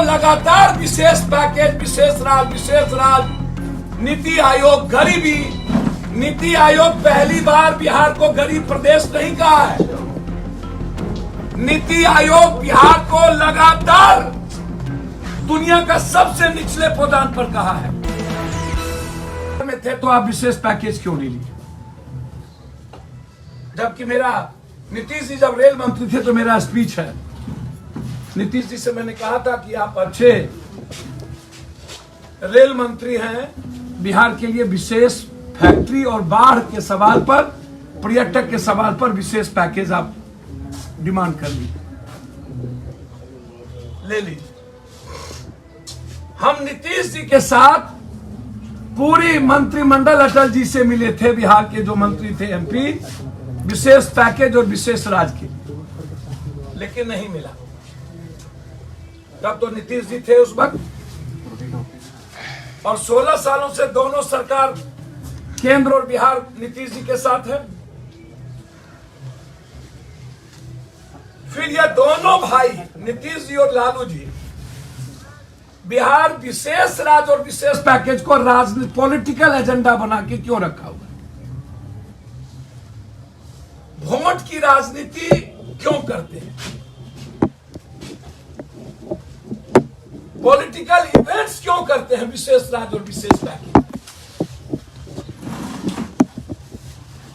लगातार विशेष पैकेज, विशेष राज, नीति आयोग गरीबी, नीति आयोग पहली बार बिहार को गरीब प्रदेश नहीं कहा है। नीति आयोग बिहार को लगातार दुनिया का सबसे निचले पदान पर कहा है। में थे तो आप विशेष पैकेज क्यों नहीं लिए? जबकि मेरा नीतीश जी जब रेल मंत्री थे तो मेरा स्पीच है, नीतीश जी से मैंने कहा था कि आप अच्छे रेल मंत्री हैं, बिहार के लिए विशेष फैक्ट्री और बाढ़ के सवाल पर, पर्यटक के सवाल पर विशेष पैकेज आप डिमांड कर लीजिए, ले लीजिए। हम नीतीश जी के साथ पूरी मंत्रिमंडल अटल जी से मिले थे, बिहार के जो मंत्री थे एमपी, विशेष पैकेज और विशेष राज के, लेकिन नहीं मिला। तब तो नीतीश जी थे उस वक्त, और 16 सालों से दोनों सरकार केंद्र और बिहार नीतीश जी के साथ है। फिर ये दोनों भाई नीतीश जी और लालू जी बिहार विशेष राज और विशेष पैकेज को राजनीतिक पॉलिटिकल एजेंडा बना के क्यों रखा हुआ है? वोट की राजनीति क्यों करते हैं? पॉलिटिकल इवेंट्स क्यों करते हैं विशेष राज और विशेष पैकेज?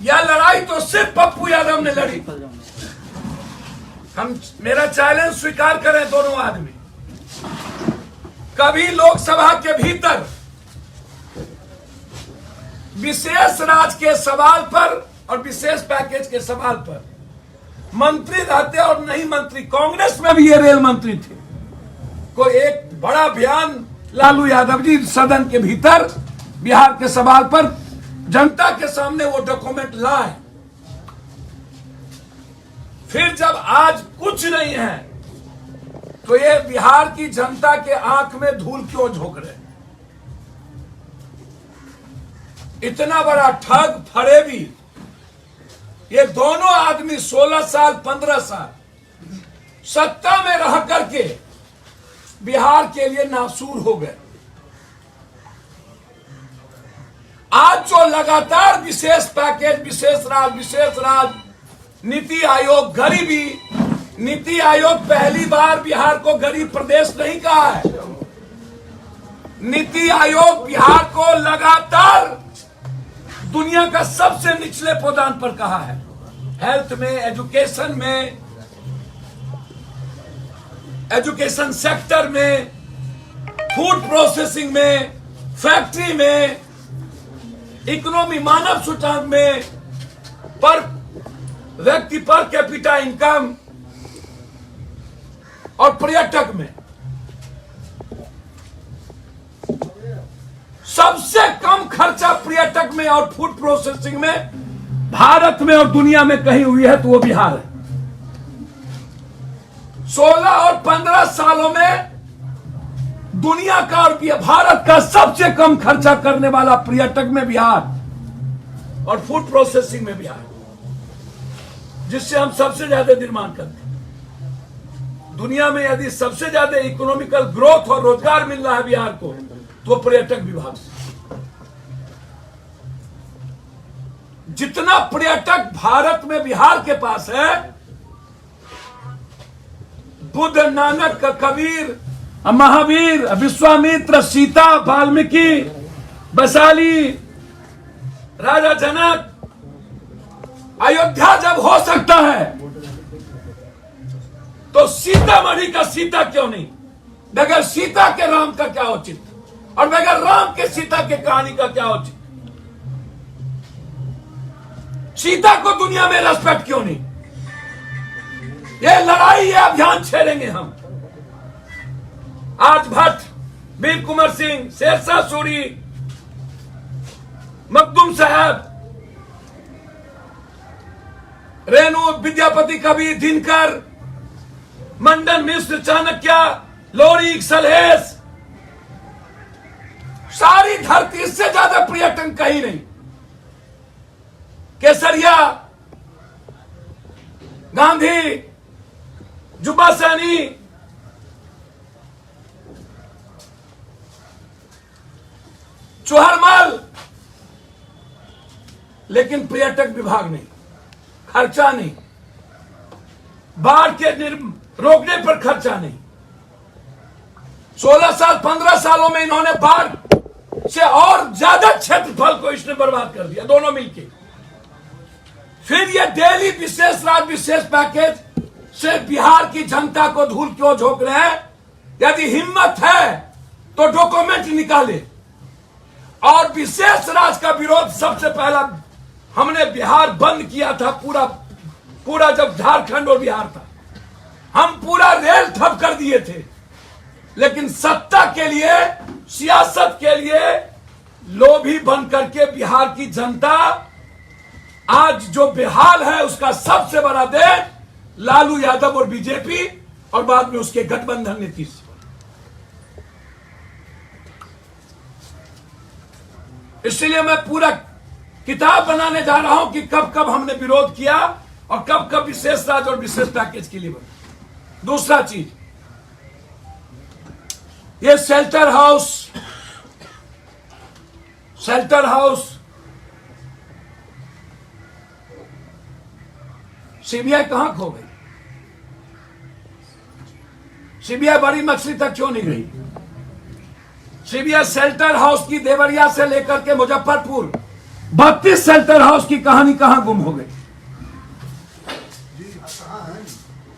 यह लड़ाई तो सिर्फ पप्पू यादव ने लड़ी। हम मेरा चैलेंज स्वीकार करें दोनों आदमी, कभी लोकसभा के भीतर विशेष राज के सवाल पर और विशेष पैकेज के सवाल पर मंत्री रहते और नहीं मंत्री, कांग्रेस में भी ये रेल मंत्री थे, कोई एक बड़ा अभियान लालू यादव जी सदन के भीतर बिहार के सवाल पर जनता के सामने वो डॉक्यूमेंट लाए। फिर जब आज कुछ नहीं है तो ये बिहार की जनता के आंख में धूल क्यों झोंक रहे? इतना बड़ा ठग फरेबी ये दोनों आदमी 16 साल 15 साल सत्ता में रह करके बिहार के लिए नासूर हो गए। आज जो लगातार विशेष पैकेज, विशेष राज, नीति आयोग गरीबी, नीति आयोग पहली बार बिहार को गरीब प्रदेश नहीं कहा है। नीति आयोग बिहार को लगातार दुनिया का सबसे निचले पदान पर कहा है। हेल्थ में, एजुकेशन में, एजुकेशन सेक्टर में, फूड प्रोसेसिंग में, फैक्ट्री में, इकोनॉमी मानव सूचकांक में, पर व्यक्ति पर कैपिटा इनकम और पर्यटक में सबसे कम खर्चा पर्यटक में और फूड प्रोसेसिंग में भारत में और दुनिया में कहीं हुई है तो वो बिहार है। 16 और 15 सालों में दुनिया का और भारत का सबसे कम खर्चा करने वाला पर्यटक में बिहार और फूड प्रोसेसिंग में बिहार, जिससे हम सबसे ज्यादा निर्माण करते हैं। दुनिया में यदि सबसे ज्यादा इकोनॉमिकल ग्रोथ और रोजगार मिल रहा है बिहार को तो पर्यटक विभाग से। जितना पर्यटक भारत में बिहार के पास है, बुद्ध, नानक, कबीर, महावीर, विश्वामित्र, सीता, वाल्मीकि, वैशाली, राजा जनक, अयोध्या जब हो सकता है तो सीतामढ़ी का सीता क्यों नहीं? बगैर सीता के राम का क्या औचित्य, और बगैर राम के सीता के कहानी का क्या औचित्य? सीता को दुनिया में रेस्पेक्ट क्यों नहीं? ये लड़ाई, ये अभियान छेड़ेंगे हम। आज भट्ट, वीर कुंवर सिंह, शेरशाह सूरी, मखदूम साहब, रेणु, विद्यापति कवि, दिनकर, मंडन मिश्र, चाणक्य, लोरी, सलहेश, सारी धरती, इससे ज्यादा पर्यटन कहीं नहीं। केसरिया, गांधी, जुब्बा सैनी, लेकिन पर्यटक विभाग नहीं, खर्चा नहीं, बाढ़ के रोकने पर खर्चा नहीं। 16 साल 15 सालों में इन्होंने बाढ़ से और ज्यादा क्षेत्रफल को इसने बर्बाद कर दिया, दोनों मिलके। फिर ये डेली विशेष राज्य विशेष पैकेज से बिहार की जनता को धूल क्यों झोंक रहे हैं? यदि हिम्मत है तो डॉक्यूमेंट निकाले। और विशेष राज्य का विरोध सबसे पहला हमने बिहार बंद किया था, पूरा जब झारखंड और बिहार था, हम पूरा रेल ठप कर दिए थे। लेकिन सत्ता के लिए, सियासत के लिए लोभी बन करके बिहार की जनता आज जो बेहाल है, उसका सबसे बड़ा देन लालू यादव और बीजेपी और बाद में उसके गठबंधन नीतीश। इसलिए मैं पूरा किताब बनाने जा रहा हूं कि कब कब हमने विरोध किया और कब कब विशेष राज्य और विशेष पैकेज के लिए बना। दूसरा चीज, ये शेल्टर हाउस सीबीआई कहां खो गई? सीबीआई बड़ी मछली तक क्यों नहीं गई? सीबीआई शेल्टर हाउस की देवरिया से लेकर के मुजफ्फरपुर 32 शेल्टर हाउस की कहानी कहां गुम हो गई?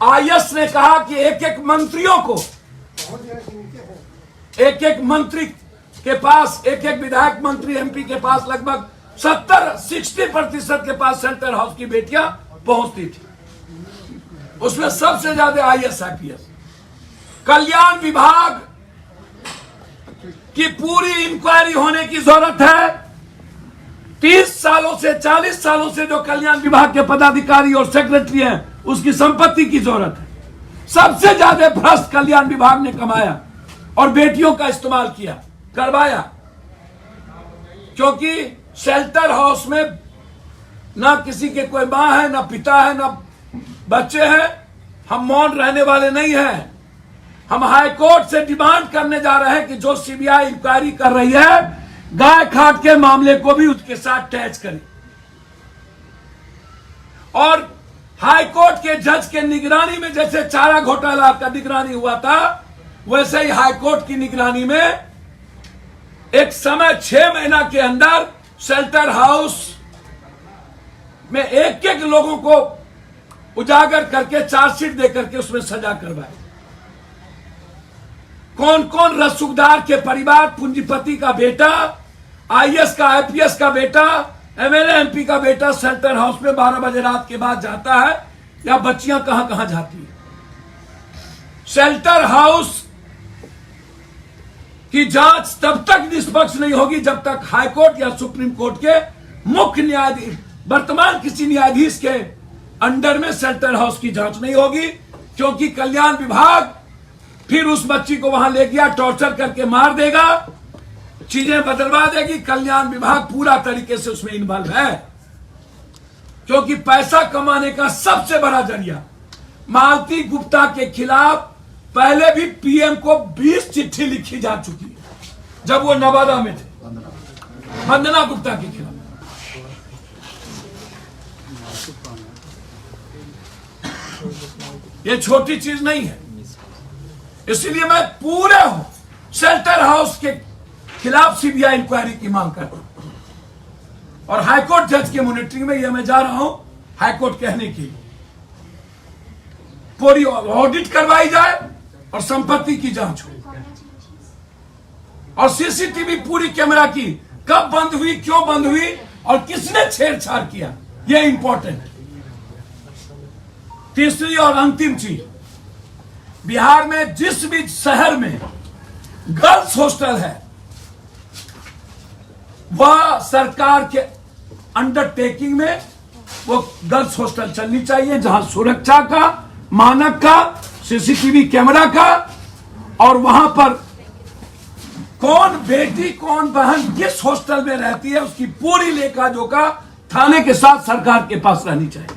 आईएएस ने कहा कि एक एक मंत्रियों को, एक एक मंत्री के पास, एक एक विधायक मंत्री एमपी के पास लगभग 60% के पास शेल्टर हाउस की बेटियां पहुंचती थी। उसमें सबसे ज्यादा आईएएस आईपीएस। कल्याण विभाग की पूरी इंक्वायरी होने की जरूरत है। 30 सालों से 40 सालों से जो कल्याण विभाग के पदाधिकारी और सेक्रेटरी हैं, उसकी संपत्ति की जरूरत है। सबसे ज्यादा भ्रष्ट कल्याण विभाग ने कमाया और बेटियों का इस्तेमाल किया, करवाया। क्योंकि शेल्टर हाउस में ना किसी के कोई मां है, ना पिता है, ना बच्चे हैं। हम मौन रहने वाले नहीं हैं। हम हाई कोर्ट से डिमांड करने जा रहे हैं कि जो सीबीआई इंक्वायरी कर रही है, गाय खाट के मामले को भी उसके साथ टैच करें। और हाई कोर्ट के जज के निगरानी में जैसे चारा घोटाला का निगरानी हुआ था, वैसे ही हाई कोर्ट की निगरानी में एक समय 6 महीना के अंदर शेल्टर हाउस में एक एक लोगों को उजागर करके चार्जशीट देकर के उसमें सजा करवाए। कौन कौन रसूखदार के परिवार, पूंजीपति का बेटा, आईएएस का, आईपीएस का बेटा, एमएलए एमपी का बेटा शेल्टर हाउस में 12 बजे रात के बाद जाता है, या बच्चियां कहां कहां जाती है? शेल्टर हाउस की जांच तब तक निष्पक्ष नहीं होगी जब तक हाईकोर्ट या सुप्रीम कोर्ट के मुख्य न्यायाधीश, वर्तमान किसी न्यायाधीश के अंडर में शेल्टर हाउस की जांच नहीं होगी। क्योंकि कल्याण विभाग फिर उस बच्ची को वहां ले गया, टॉर्चर करके मार देगा, चीजें बदलवा देगी। कल्याण विभाग पूरा तरीके से उसमें इन्वॉल्व है, क्योंकि पैसा कमाने का सबसे बड़ा जरिया। मालती गुप्ता के खिलाफ पहले भी पीएम को 20 चिट्ठी लिखी जा चुकी है, जब वो नवादा में थे, वंदना गुप्ता के खिलाफ। ये छोटी चीज नहीं है। इसलिए मैं पूरे शेल्टर हाउस के खिलाफ सीबीआई इंक्वायरी की मांग कर रहा हूं। और हाईकोर्ट जज के मॉनिटरिंग में यह मैं जा रहा हूं, हाईकोर्ट कहने की पूरी ऑडिट करवाई जाए और संपत्ति की जांच हो, और सीसीटीवी पूरी कैमरा की कब बंद हुई, क्यों बंद हुई और किसने छेड़छाड़ किया, यह इंपॉर्टेंट है। तीसरी और अंतिम चीज, बिहार में जिस भी शहर में गर्ल्स हॉस्टल है, वह सरकार के अंडरटेकिंग में वो गर्ल्स हॉस्टल चलनी चाहिए, जहां सुरक्षा का, मानक का, सीसीटीवी कैमरा का, और वहां पर कौन बेटी कौन बहन किस हॉस्टल में रहती है, उसकी पूरी लेखा जोखा थाने के साथ सरकार के पास रहनी चाहिए।